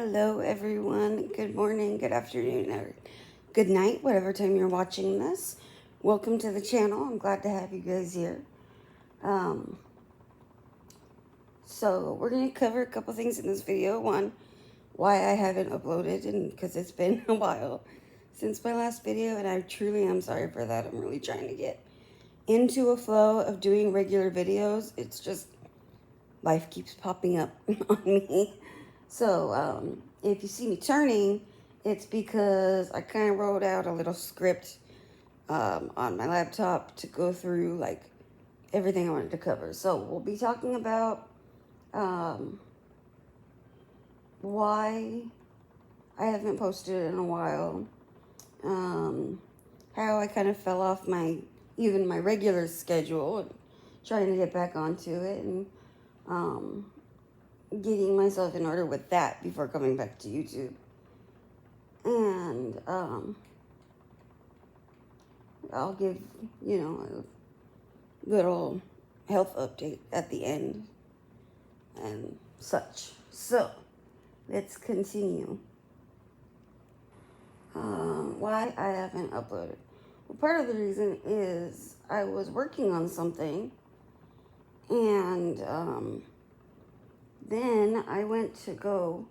Hello everyone, good morning, good afternoon, or good night, whatever time you're watching this. Welcome to the channel. I'm glad to have you guys here. So we're going to cover a couple things in this video. One, why I haven't uploaded, and because it's been a while since my last video, and I truly am sorry for that. I'm really trying to get into a flow of doing regular videos. It's just life keeps popping up on me. So if you see me turning, it's because I kind of wrote out a little script on my laptop to go through like everything I wanted to cover. So we'll be talking about why I haven't posted in a while, how I kind of fell off even my regular schedule and trying to get back onto it, and getting myself in order with that before coming back to YouTube. And I'll give, a little health update at the end and such. So let's continue. Why I haven't uploaded. Well, part of the reason is I was working on something, and then I went to go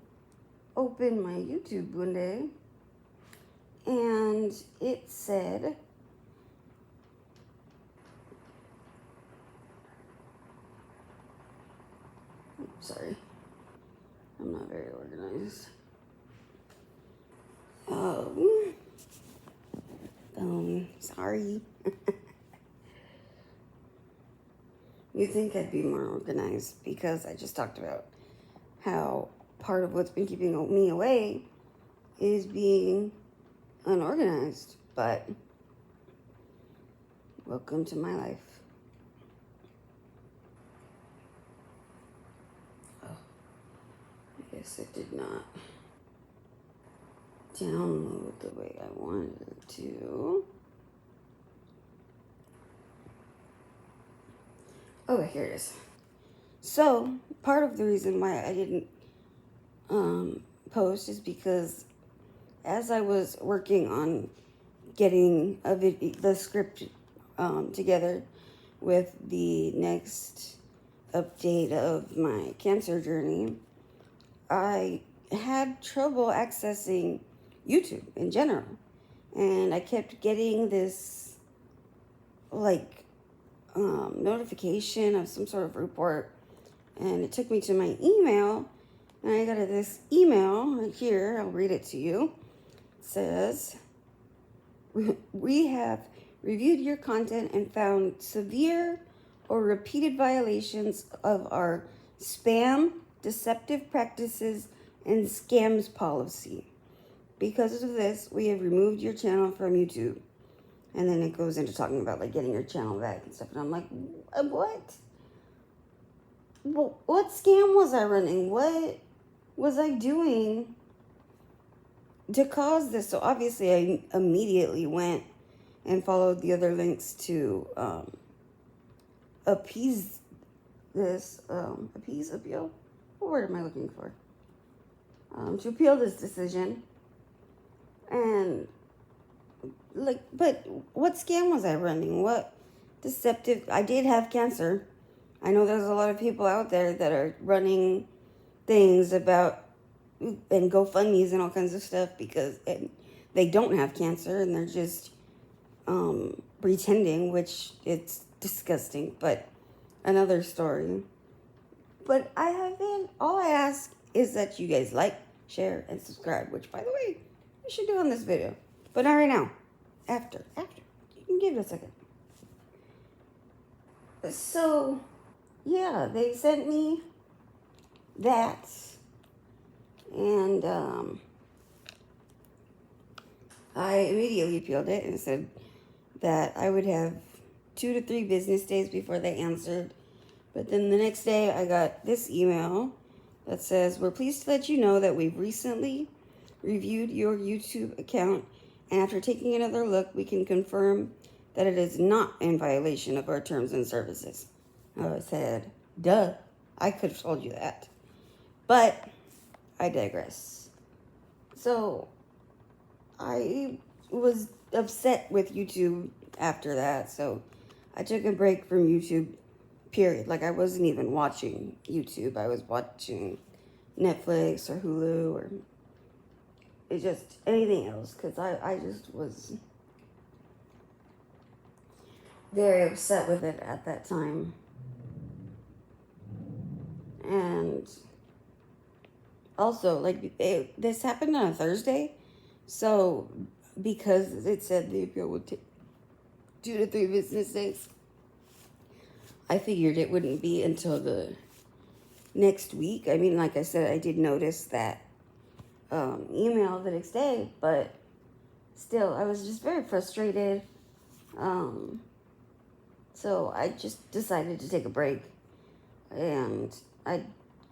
open my YouTube one day, and it said, sorry, I'm not very organized. Sorry. You think I'd be more organized because I just talked about how part of what's been keeping me away is being unorganized, but welcome to my life. Oh, I guess it did not download the way I wanted it to. Oh, here it is. So part of the reason why I didn't post is because as I was working on getting the script together with the next update of my cancer journey, I had trouble accessing YouTube in general, and I kept getting this notification of some sort of report, and it took me to my email, and I got this email right here. I'll read it to you. It says, we have reviewed your content and found severe or repeated violations of our spam, deceptive practices, and scams policy. Because of this, we have removed your channel from YouTube. And then it goes into talking about like getting your channel back and stuff. And I'm like, what? What scam was I running? What was I doing to cause this? So obviously I immediately went and followed the other links to appease this, appeal? What word am I looking for? To appeal this decision. And but what scam was I running? What deceptive? I did have cancer. I know there's a lot of people out there that are running things about and GoFundMes and all kinds of stuff because they don't have cancer and they're just pretending, which it's disgusting, but another story. But I haven't. All I ask is that you guys like, share, and subscribe, which, by the way, you should do on this video, but not right now. After. You can give it a second. So, yeah, they sent me that, and I immediately appealed it and said that I would have 2 to 3 business days before they answered. But then the next day I got this email that says, we're pleased to let you know that we've recently reviewed your YouTube account, and after taking another look, we can confirm that it is not in violation of our terms and services. I said, duh, I could have told you that. But I digress. So I was upset with YouTube after that. So I took a break from YouTube, period. Like, I wasn't even watching YouTube. I was watching Netflix or Hulu or just anything else, because I just was very upset with it at that time. And also, like, this happened on a Thursday, so because it said the appeal would take 2 to 3 business days, I figured it wouldn't be until the next week. I mean, like I said, I did notice that email the next day, but still, I was just very frustrated. So I just decided to take a break, and I'd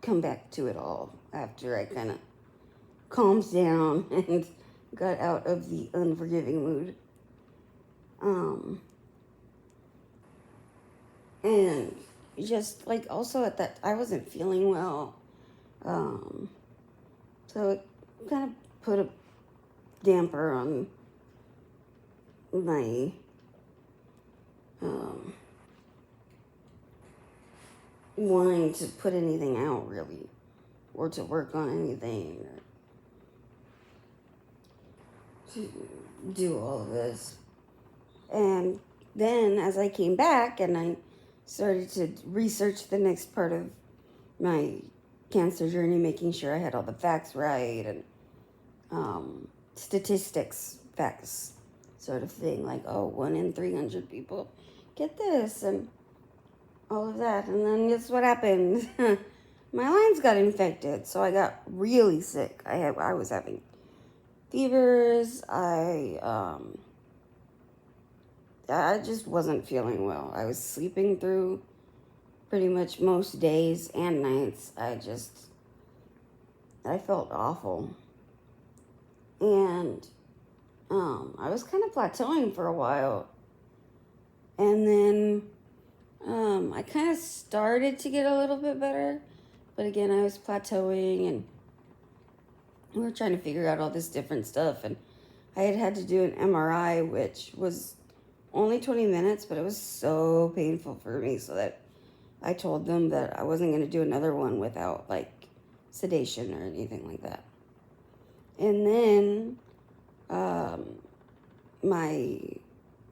come back to it all after I kind of calmed down and got out of the unforgiving mood. And just like also at that, I wasn't feeling well. So it kind of put a damper on my wanting to put anything out, really, or to work on anything, or to do all of this. And then as I came back and I started to research the next part of my cancer journey, making sure I had all the facts right, and statistics, facts, sort of thing, like, oh, 1 in 300 people get this, and all of that. And then guess what happened? My lines got infected, so I got really sick. I was having fevers. I just wasn't feeling well. I was sleeping through pretty much most days and nights. I felt awful. And I was kind of plateauing for a while. And then I kind of started to get a little bit better. But again, I was plateauing, and we were trying to figure out all this different stuff. And I had to do an MRI, which was only 20 minutes, but it was so painful for me, so that I told them that I wasn't going to do another one without, like, sedation or anything like that. And then my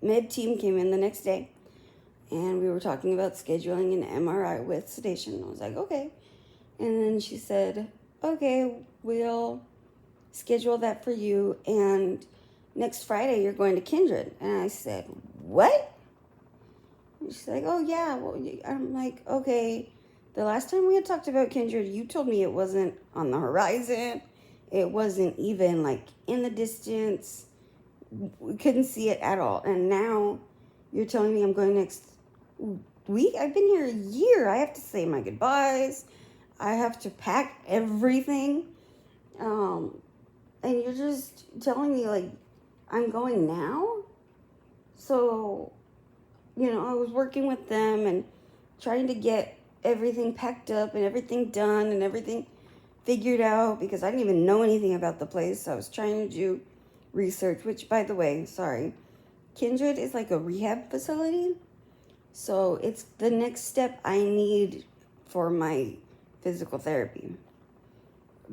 med team came in the next day, and we were talking about scheduling an MRI with sedation. I was like, okay. And then she said, okay, we'll schedule that for you, and next Friday you're going to Kindred. And I said, what? And she's like, oh yeah. Well, I'm like, okay. The last time we had talked about Kindred, you told me it wasn't on the horizon. It wasn't even, like, in the distance. We couldn't see it at all. And now you're telling me I'm going next week? I've been here a year. I have to say my goodbyes. I have to pack everything. And you're just telling me, like, I'm going now? So, you know, I was working with them and trying to get everything packed up and everything done and everything figured out, because I didn't even know anything about the place. So I was trying to do research, which, by the way, sorry, Kindred is like a rehab facility. So it's the next step I need for my physical therapy.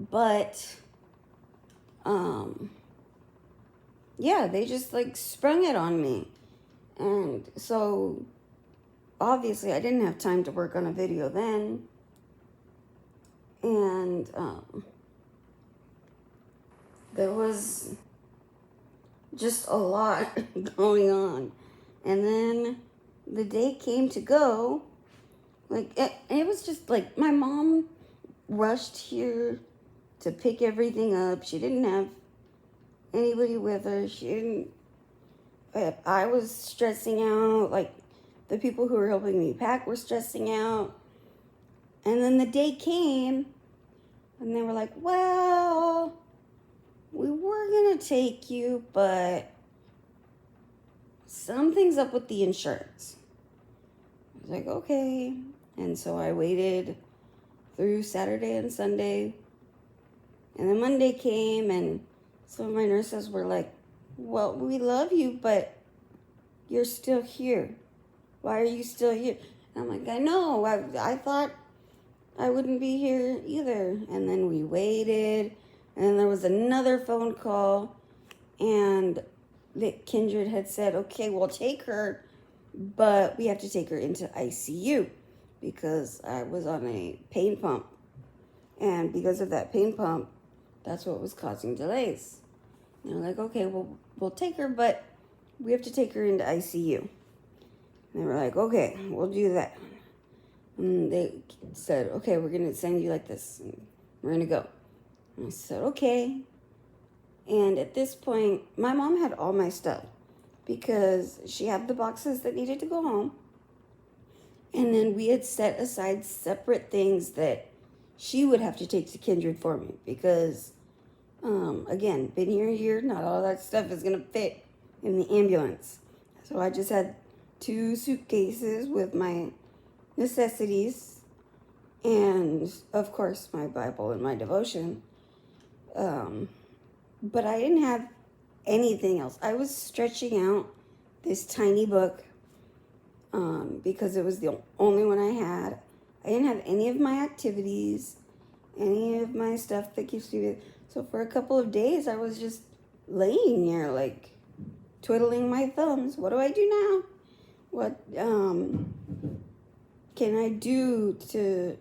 But, yeah, they just, like, sprung it on me. And so, obviously, I didn't have time to work on a video then. And, there was just a lot going on. And then the day came to go. Like, it was just, like, my mom rushed here to pick everything up. She didn't have anybody with her. I was stressing out. Like, the people who were helping me pack were stressing out. And then the day came, and they were like, well, we were going to take you, but something's up with the insurance. I was like, okay. And so I waited through Saturday and Sunday. And then Monday came, and So my nurses were like, well, we love you, but you're still here. Why are you still here? And I'm like, I know. I thought I wouldn't be here either. And then we waited. And then there was another phone call. And the Kindred had said, okay, we'll take her, but we have to take her into ICU because I was on a pain pump. And because of that pain pump, that's what was causing delays. And they're like, okay, we'll take her, but we have to take her into ICU. And they were like, okay, we'll do that. And they said, okay, we're going to send you like this. And we're going to go. And I said, okay. And at this point, my mom had all my stuff because she had the boxes that needed to go home. And then we had set aside separate things that she would have to take to Kindred for me because, again, been here a year, not all that stuff is going to fit in the ambulance. So I just had 2 suitcases with my necessities and, of course, my Bible and my devotion. But I didn't have anything else. I was stretching out this tiny book because it was the only one I had. I didn't have any of my activities, any of my stuff that keeps me busy. So for a couple of days, I was just laying here, like, twiddling my thumbs. What do I do now? What can I do to...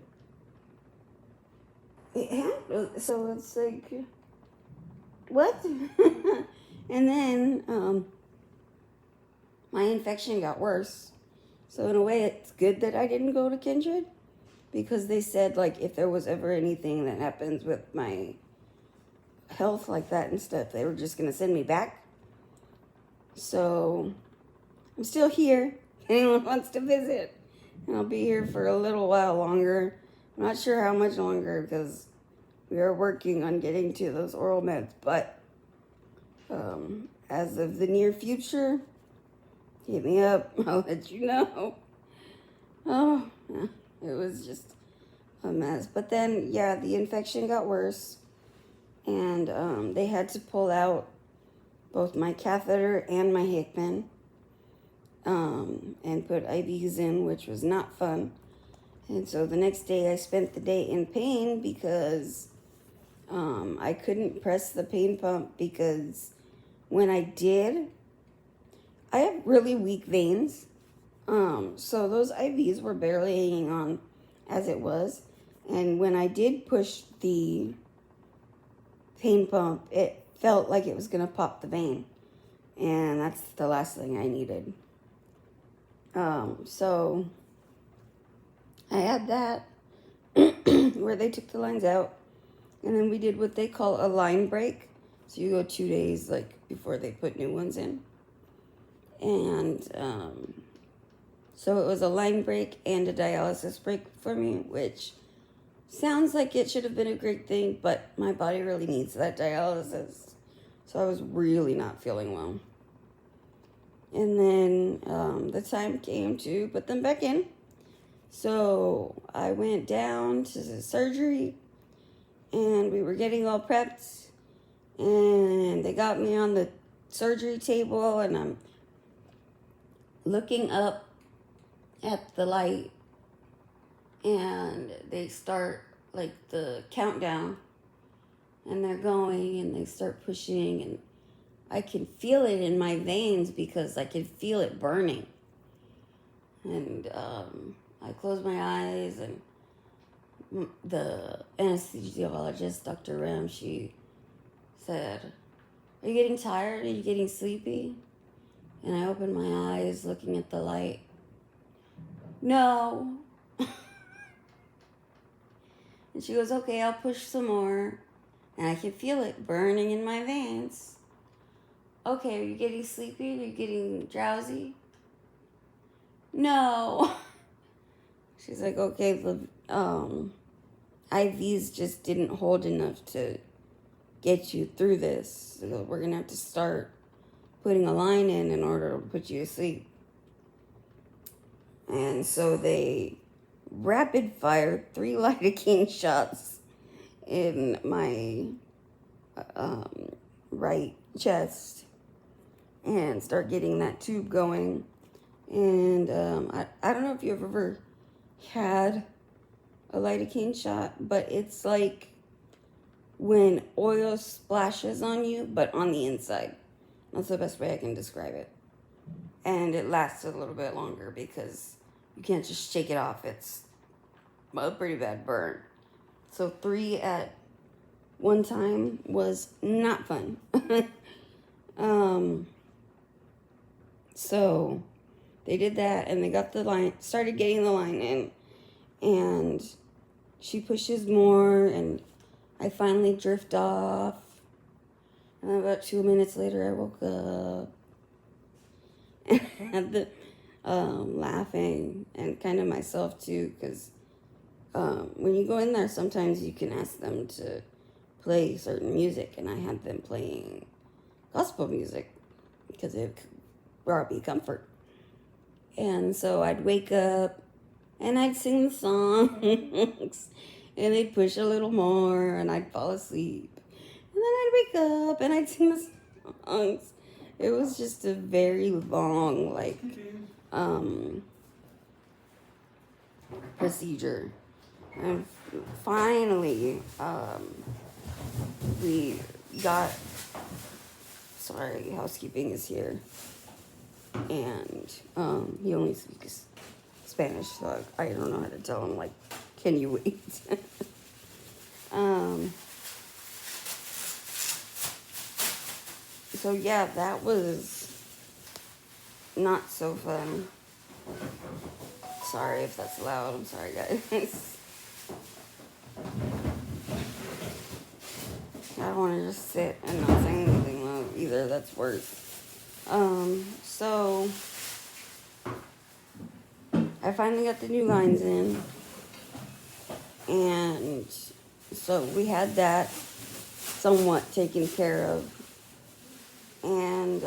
So it's like... What? And then my infection got worse. So in a way, it's good that I didn't go to Kindred because they said, like, if there was ever anything that happens with my health like that and stuff, they were just going to send me back. So I'm still here. If anyone wants to visit, and I'll be here for a little while longer. I'm not sure how much longer because we are working on getting to those oral meds, but as of the near future, hit me up. I'll let you know. Oh, it was just a mess. But then, yeah, the infection got worse, and they had to pull out both my catheter and my Hickman and put IVs in, which was not fun. And so the next day I spent the day in pain because I couldn't press the pain pump because when I did, I have really weak veins. So those IVs were barely hanging on as it was. And when I did push the pain pump, it felt like it was going to pop the vein. And that's the last thing I needed. So I had that where they took the lines out. And then we did what they call a line break. So you go 2 days like before they put new ones in. And so it was a line break and a dialysis break for me, which sounds like it should have been a great thing, but my body really needs that dialysis. So I was really not feeling well. And then the time came to put them back in. So I went down to the surgery and we were getting all prepped and they got me on the surgery table and I'm looking up at the light and they start like the countdown and they're going and they start pushing and I can feel it in my veins because I can feel it burning. And I close my eyes and the anesthesiologist, Dr. Ram, she said, "Are you getting tired? Are you getting sleepy?" And I opened my eyes looking at the light. No. And she goes, "Okay, I'll push some more." And I can feel it burning in my veins. "Okay, are you getting sleepy? Are you getting drowsy?" No. She's like, "Okay, the IVs just didn't hold enough to get you through this. So we're going to have to start putting a line in order to put you to sleep." And so they rapid fired 3 lidocaine shots in my right chest and start getting that tube going. And I don't know if you've ever had a lidocaine shot, but it's like when oil splashes on you, but on the inside. That's the best way I can describe it. And it lasts a little bit longer because you can't just shake it off. It's a pretty bad burn. So 3 at one time was not fun. So they did that, and they got the line, started getting the line in, and she pushes more, and I finally drift off. And then about 2 minutes later, I woke up and had the laughing, and kind of myself too, because when you go in there, sometimes you can ask them to play certain music, and I had them playing gospel music because it brought me comfort. And so I'd wake up and I'd sing the songs and they'd push a little more and I'd fall asleep. And then I'd wake up and I'd sing the songs. It was just a very long, like, procedure. And finally, we got, sorry, housekeeping is here. And he only speaks Spanish, so I don't know how to tell him, like, can you wait? So yeah, that was not so fun. Sorry if that's loud. I'm sorry, guys. I don't want to just sit and not say anything loud either. That's worse. So I finally got the new lines in, and so we had that somewhat taken care of, and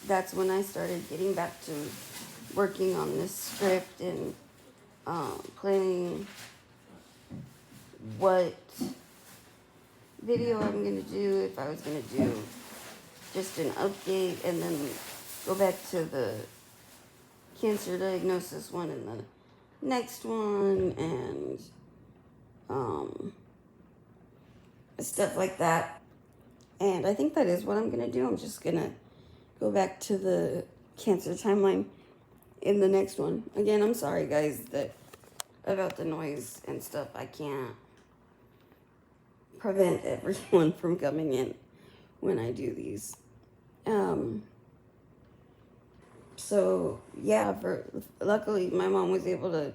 that's when I started getting back to working on this script and planning what video I'm gonna do, if I was gonna do just an update and then go back to the cancer diagnosis one and the next one and stuff like that. And I think that is what I'm gonna do. I'm just gonna go back to the cancer timeline in the next one. Again, I'm sorry guys that about the noise and stuff. I can't prevent everyone from coming in when I do these. So yeah, luckily my mom was able to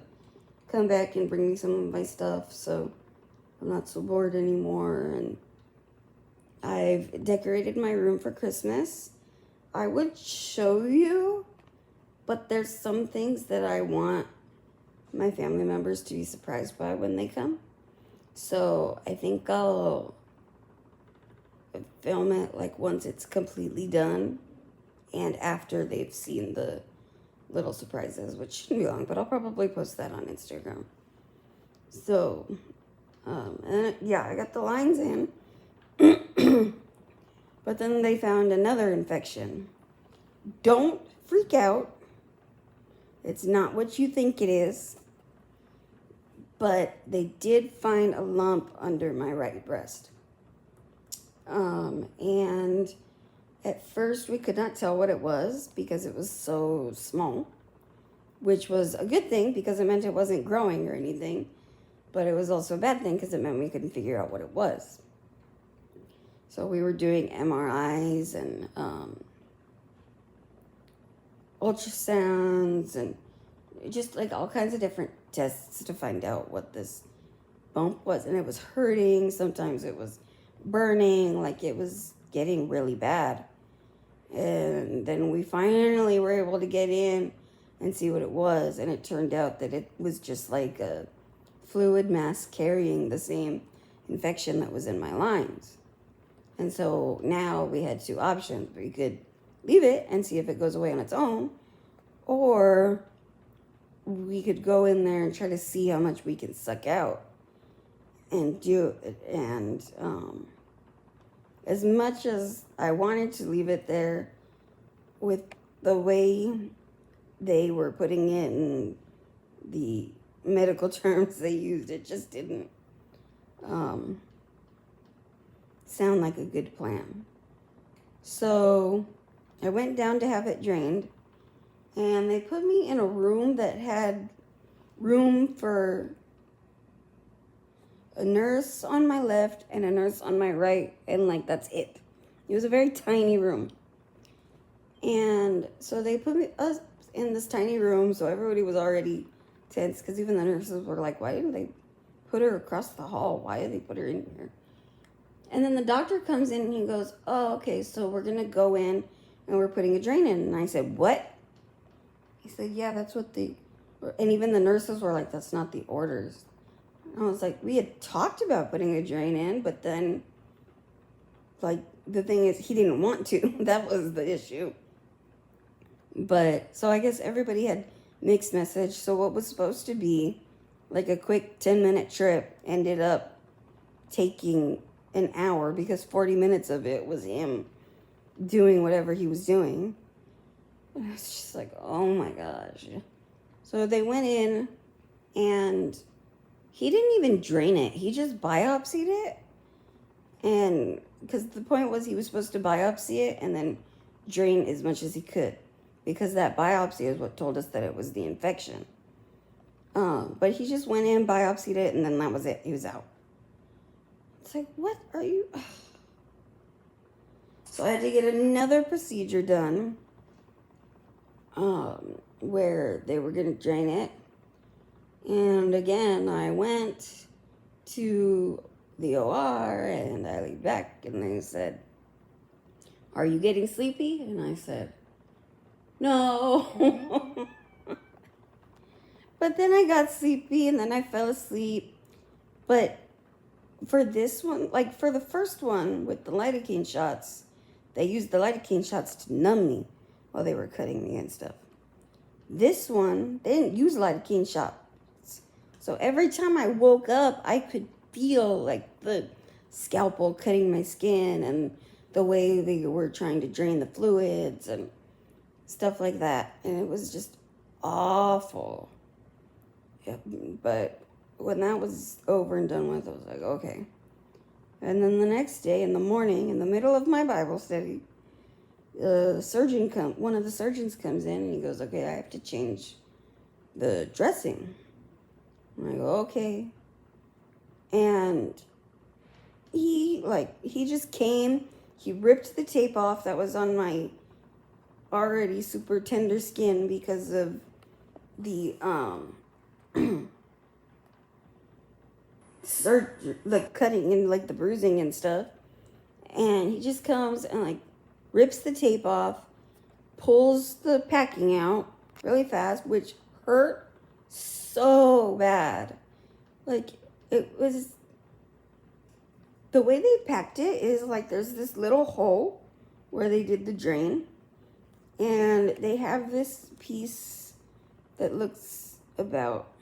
come back and bring me some of my stuff, so I'm not so bored anymore. And I've decorated my room for Christmas. I would show you, but there's some things that I want my family members to be surprised by when they come. So I think I'll film it like once it's completely done and after they've seen the little surprises, which shouldn't be long, but I'll probably post that on Instagram. So, and yeah, I got the lines in, but then they found another infection. Don't freak out. It's not what you think it is, but they did find a lump under my right breast. And at first we could not tell what it was because it was so small, which was a good thing because it meant it wasn't growing or anything, but it was also a bad thing because it meant we couldn't figure out what it was. So we were doing MRIs and ultrasounds and just like all kinds of different tests to find out what this bump was. And it was hurting. Sometimes it was burning, like it was getting really bad. And then we finally were able to get in and see what it was. And it turned out that it was just like a fluid mass carrying the same infection that was in my lines. And so now we had two options. We could leave it and see if it goes away on its own, or we could go in there and try to see how much we can suck out and do it. And as much as I wanted to leave it there, with the way they were putting it in the medical terms they used, it just didn't sound like a good plan. So I went down to have it drained, and they put me in a room that had room for a nurse on my left and a nurse on my right, and like that's it. It was a very tiny room. And so they put us in this tiny room, so everybody was already tense, because even the nurses were like, why didn't they put her across the hall? Why did they put her in here? And then the doctor comes in and he goes, oh, okay, so we're going to go in and we're putting a drain in. And I said, what? He said, yeah, that's what and even the nurses were like, that's not the orders. And I was like, we had talked about putting a drain in, but then, like, the thing is, he didn't want to. That was the issue. But, so I guess everybody had mixed message. So what was supposed to be like a quick 10-minute trip ended up taking an hour, because 40 minutes of it was him doing whatever he was doing. And it's just like, oh my gosh. So they went in, and he didn't even drain it. He just biopsied it. And because the point was he was supposed to biopsy it and then drain as much as he could, because that biopsy is what told us that it was the infection. But he just went in, biopsied it, and then that was it. He was out. It's like, what are you? So I had to get another procedure done, where they were going to drain it. And again, I went to the OR, and I laid back, and they said, are you getting sleepy? And I said, no. But then I got sleepy, and then I fell asleep. But for this one, like for the first one with the lidocaine shots, they used the lidocaine shots to numb me while they were cutting me and stuff. This one, they didn't use lidocaine shots. So every time I woke up, I could feel like the scalpel cutting my skin, and the way they were trying to drain the fluids and stuff like that. And it was just awful. Yep. But when that was over and done with, I was like, okay. And then the next day in the morning, in the middle of my Bible study, one of the surgeons comes in, and he goes, okay, I have to change the dressing. And I go, okay. And he just came, he ripped the tape off that was on my already super tender skin because of the like cutting and like the bruising and stuff. And he just comes and like rips the tape off, pulls the packing out really fast, which hurt so bad. Like, it was, the way they packed it is like there's this little hole where they did the drain, and they have this piece that looks about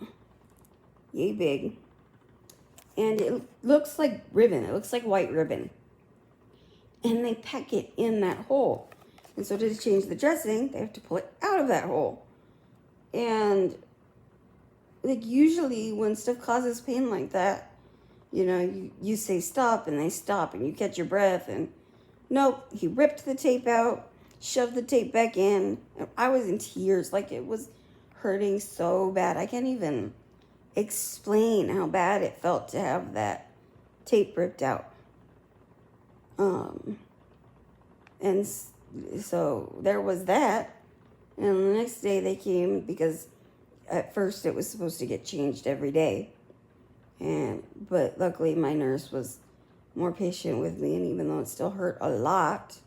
yay big, and it looks like ribbon. It looks like white ribbon. And they pack it in that hole. And so to change the dressing, they have to pull it out of that hole. And like usually when stuff causes pain like that, you know, you say stop, and they stop, and you catch your breath. And nope, he ripped the tape out, shoved the tape back in. And I was in tears. Like, it was hurting so bad. I can't even explain how bad it felt to have that tape ripped out. And so there was that. And the next day they came, because at first it was supposed to get changed every day. But luckily my nurse was more patient with me, and even though it still hurt a lot,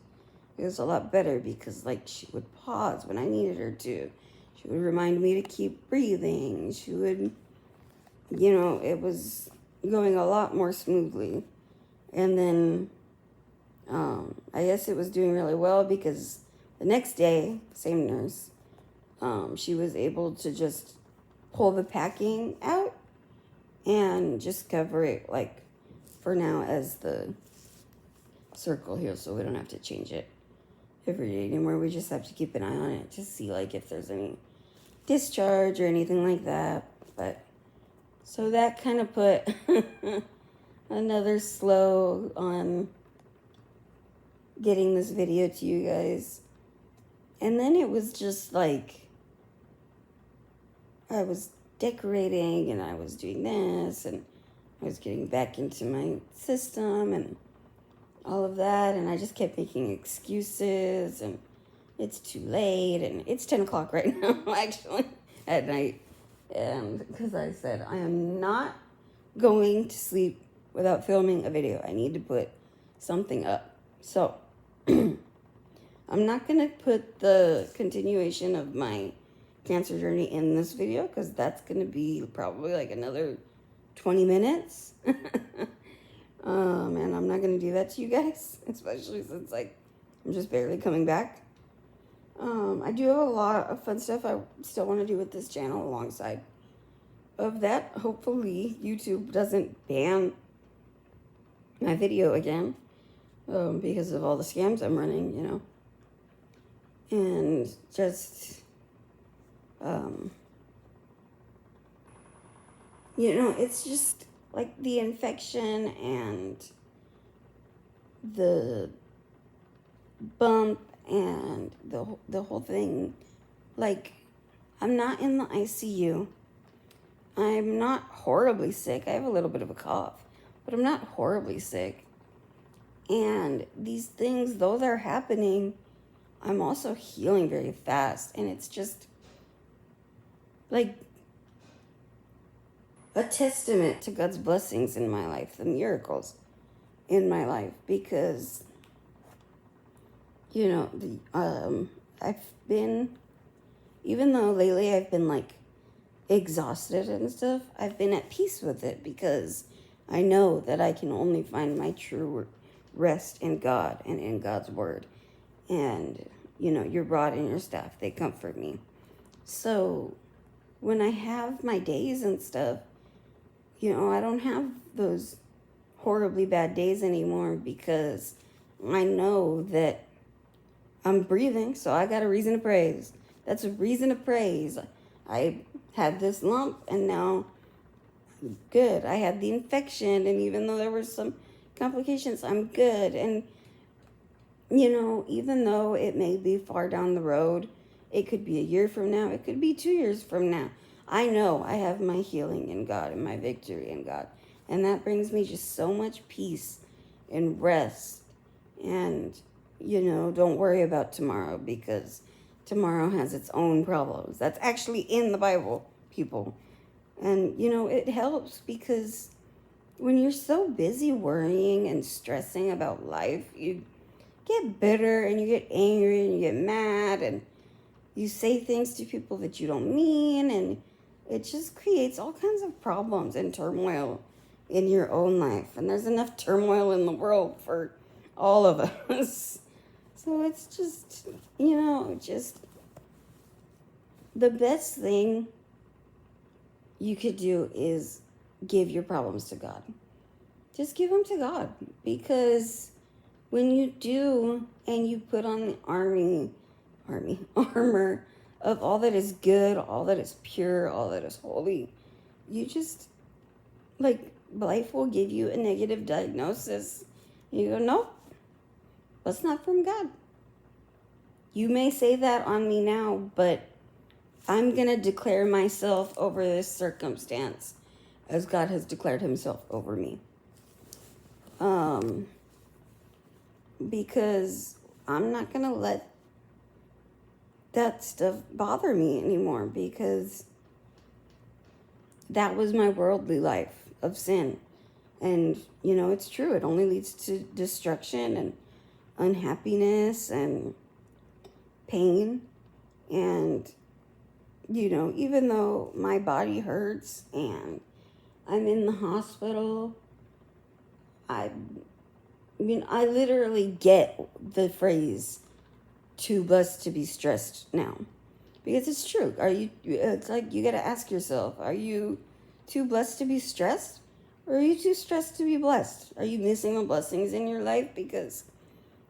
it was a lot better, because like she would pause when I needed her to. She would remind me to keep breathing. She would, you know, it was going a lot more smoothly. And then I guess it was doing really well, because the next day, same nurse, she was able to just pull the packing out and just cover it, like, for now as the circle here, so we don't have to change it every day anymore. We just have to keep an eye on it to see like if there's any discharge or anything like that. But so that kind of put another slow on getting this video to you guys. And then it was just like I was decorating and I was doing this and I was getting back into my system and all of that, and I just kept making excuses, and it's too late, and it's 10 o'clock right now, actually, at night, and because I said I am not going to sleep without filming a video. I need to put something up. So I'm not going to put the continuation of my cancer journey in this video, because that's going to be probably like another 20 minutes. And I'm not going to do that to you guys, especially since like I'm just barely coming back. I do have a lot of fun stuff I still want to do with this channel alongside of that. Hopefully YouTube doesn't ban my video again, because of all the scams I'm running, you know. And just, you know, it's just like the infection and the bump and the whole thing. Like, I'm not in the ICU. I'm not horribly sick. I have a little bit of a cough, but I'm not horribly sick. And these things, though they're happening, I'm also healing very fast. And it's just like a testament to God's blessings in my life, the miracles in my life, because, you know, I've been, even though lately I've been like exhausted and stuff, I've been at peace with it, because I know that I can only find my true rest in God and in God's word. And, you know, your rod and your staff, they comfort me. So when I have my days and stuff, you know, I don't have those horribly bad days anymore, because I know that I'm breathing, so I got a reason to praise. That's a reason to praise. I had this lump, and now I'm good. I had the infection, and even though there were some complications, I'm good. And, you know, even though it may be far down the road, it could be a year from now, it could be 2 years from now, I know I have my healing in God and my victory in God. And that brings me just so much peace and rest. And, you know, don't worry about tomorrow, because tomorrow has its own problems. That's actually in the Bible, people. And, you know, it helps, because when you're so busy worrying and stressing about life, you get bitter and you get angry and you get mad and you say things to people that you don't mean, and it just creates all kinds of problems and turmoil in your own life. And there's enough turmoil in the world for all of us. So it's just, you know, just the best thing you could do is give your problems to God. Just give them to God, because when you do and you put on the armor of all that is good, all that is pure, all that is holy, you just, like, life will give you a negative diagnosis. You go, nope, that's not from God. You may say that on me now, but I'm going to declare myself over this circumstance as God has declared himself over me. Because I'm not going to let that stuff bother me anymore, because that was my worldly life of sin. And, you know, it's true. It only leads to destruction and unhappiness and pain. And, you know, even though my body hurts and I'm in the hospital, I literally get the phrase, too blessed to be stressed now, because it's true. It's like, you got to ask yourself, are you too blessed to be stressed, Or are you too stressed to be blessed? Are you missing the blessings in your life because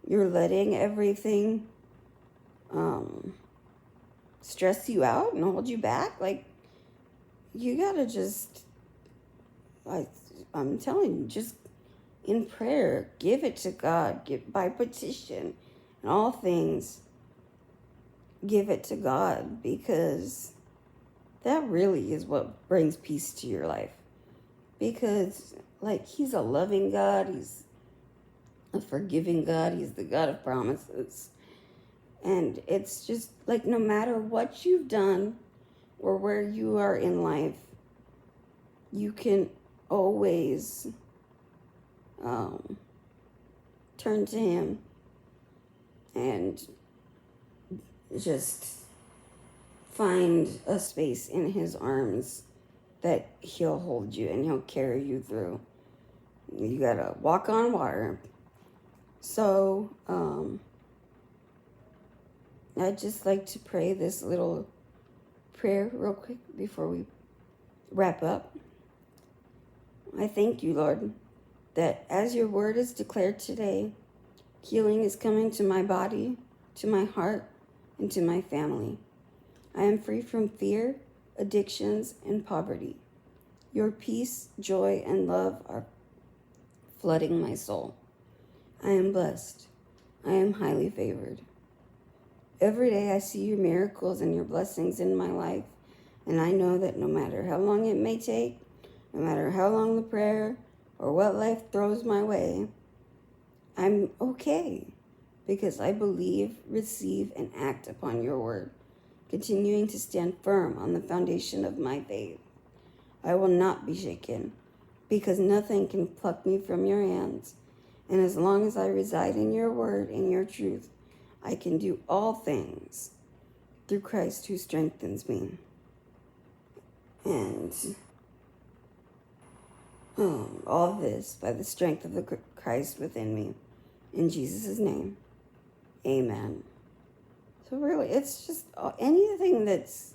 you're letting everything stress you out and hold you back? Like, you gotta just, I'm telling you, just in prayer, give it to God, by petition, and all things, give it to God, because that really is what brings peace to your life. Because, like, He's a loving God, He's a forgiving God, He's the God of promises. And it's just like, no matter what you've done or where you are in life, you can always turn to Him and just find a space in His arms that He'll hold you and He'll carry you through. You gotta walk on water. So, I'd just like to pray this little prayer real quick before we wrap up. I thank you, Lord, that as your word is declared today, healing is coming to my body, to my heart, and to my family. I am free from fear, addictions, and poverty. Your peace, joy, and love are flooding my soul. I am blessed. I am highly favored. Every day I see your miracles and your blessings in my life, and I know that no matter how long it may take, no matter how long the prayer or what life throws my way, I'm okay, because I believe, receive, and act upon your word, continuing to stand firm on the foundation of my faith. I will not be shaken, because nothing can pluck me from your hands. And as long as I reside in your word and your truth, I can do all things through Christ who strengthens me. And all this by the strength of the Christ within me. In Jesus' name, amen. So really, it's just anything that's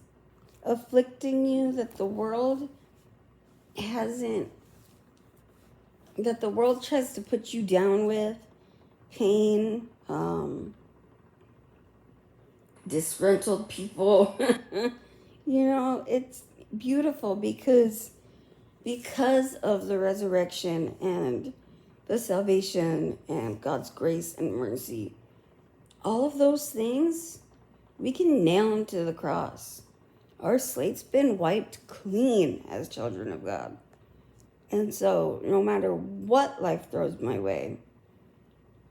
afflicting you that the world tries to put you down with, pain, disgruntled people. It's beautiful because of the resurrection and the salvation and God's grace and mercy. All of those things, we can nail them to the cross. Our slate's been wiped clean as children of God. And so, no matter what life throws my way,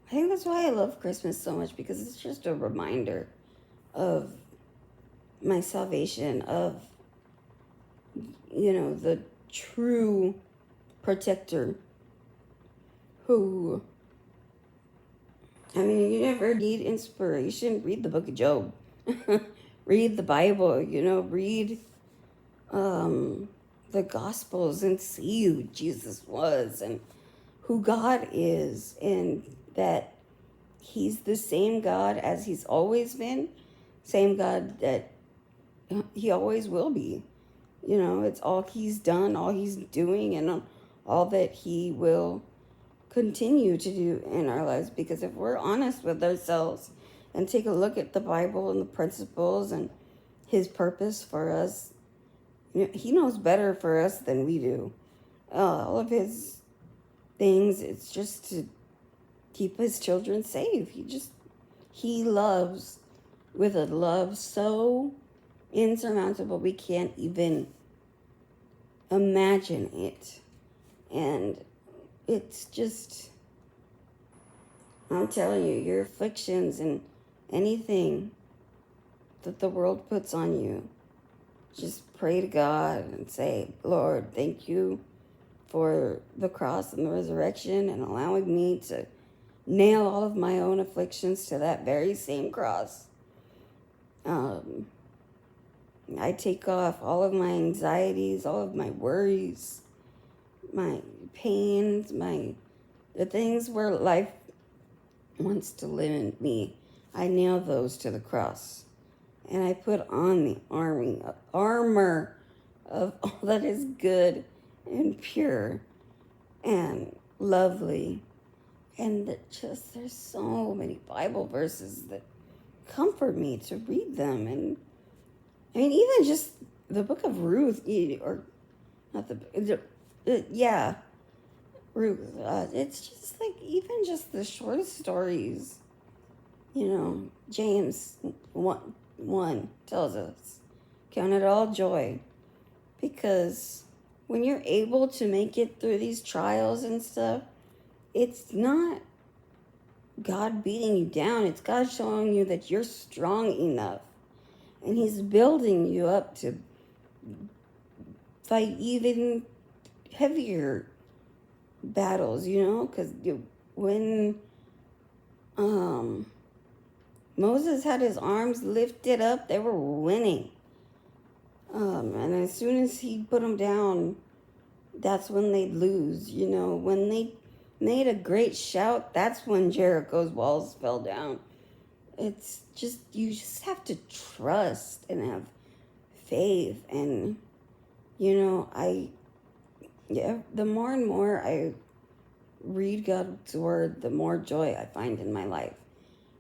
I think that's why I love Christmas so much, because it's just a reminder of my salvation, of, the true protector who, you never need inspiration, read the book of Job. Read the Bible, read the Gospels and see who Jesus was and who God is, and that He's the same God as He's always been, same God that He always will be. It's all He's done, all He's doing, and all that He will continue to do in our lives. Because if we're honest with ourselves and take a look at the Bible and the principles and His purpose for us, He knows better for us than we do. All of His things, it's just to keep His children safe. He loves with a love so insurmountable we can't even imagine it. And it's just, I'm telling you, your afflictions and anything that the world puts on you, just pray to God and say, Lord, thank you for the cross and the resurrection and allowing me to nail all of my own afflictions to that very same cross. I take off all of my anxieties, all of my worries, my pains, the things where life wants to limit me. I nail those to the cross. And I put on the armor of all that is good and pure. and lovely. And there's so many Bible verses that comfort me to read them. And I mean, even just the book of Ruth, or not Ruth. It's just like, even just the short stories, James 1 tells us, count it all joy, because when you're able to make it through these trials and stuff, it's not God beating you down. It's God showing you that you're strong enough. And he's building you up to fight even heavier battles, because when Moses had his arms lifted up, they were winning. And as soon as he put them down, that's when they'd lose. When they made a great shout, that's when Jericho's walls fell down. It's just, you just have to trust and have faith. And, the more and more I read God's word, the more joy I find in my life.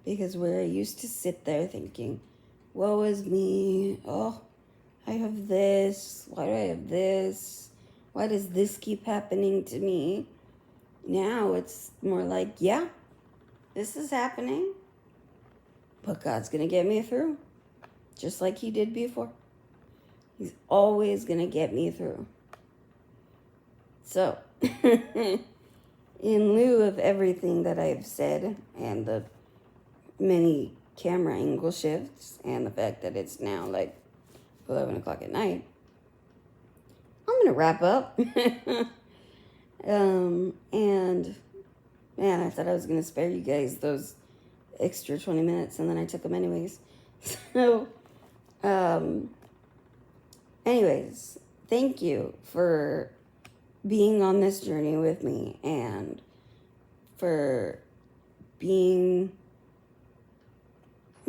Because where I used to sit there thinking, woe is me, oh, I have this, why do I have this? Why does this keep happening to me? Now it's more like, yeah, this is happening, but God's going to get me through, just like he did before. He's always going to get me through. So, in lieu of everything that I've said, and the many camera angle shifts, and the fact that it's now like 11 o'clock at night, I'm going to wrap up. And man, I thought I was going to spare you guys those extra 20 minutes, and then I took them anyways. So, anyways, thank you for being on this journey with me, and for being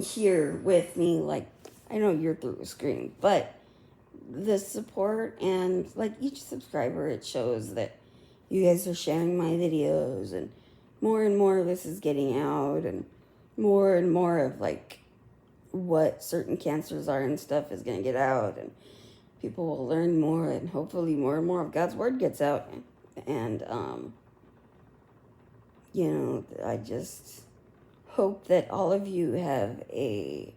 here with me. Like, I know you're through a screen, but the support, and like each subscriber, it shows that you guys are sharing my videos, and more of this is getting out, and more of like what certain cancers are and stuff is going to get out, and people will learn more, and hopefully more and more of God's word gets out. And I just hope that all of you have a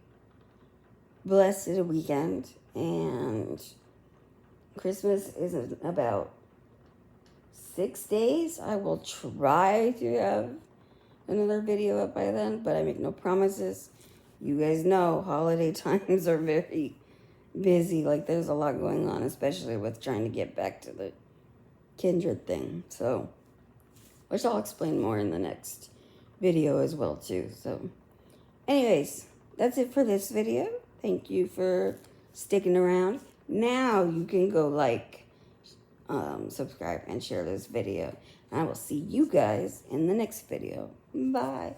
blessed weekend. And Christmas is about 6 days. I will try to have another video up by then, but I make no promises. You guys know holiday times are very busy. Like, there's a lot going on, especially with trying to get back to the kindred thing. So, which I'll explain more in the next video as well too. So, anyways, that's it for this video. Thank you for sticking around. Now you can go like, subscribe, and share this video. And I will see you guys in the next video. Bye.